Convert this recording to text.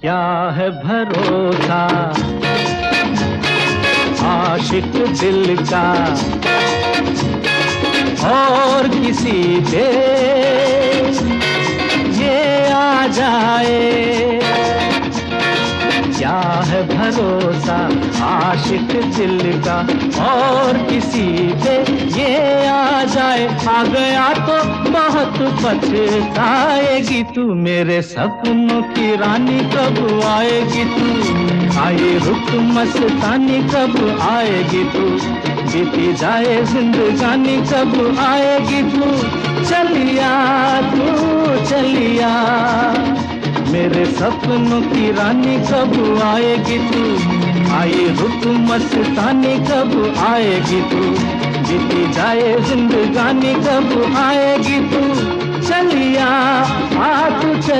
क्या है भरोसा आशिक दिल का और किसी पे ये आ जाए। क्या है भरोसा आशिक दिल का और किसी पे ये आ जाए। आ गया तो बहुत पछताएगी तू, मेरे सपनों की रानी कब आएगी तू। आए रुक मस्तानी कब आएगी तू, बीती जाए जिंदगानी कब आएगी तू। चलिया तू चलिया, मेरे सपनों की रानी कब आएगी तू। आए रुक मस्तानी कब आएगी तू, बीती जाए जिंदगानी कब आएगी तू। चलिया आ तू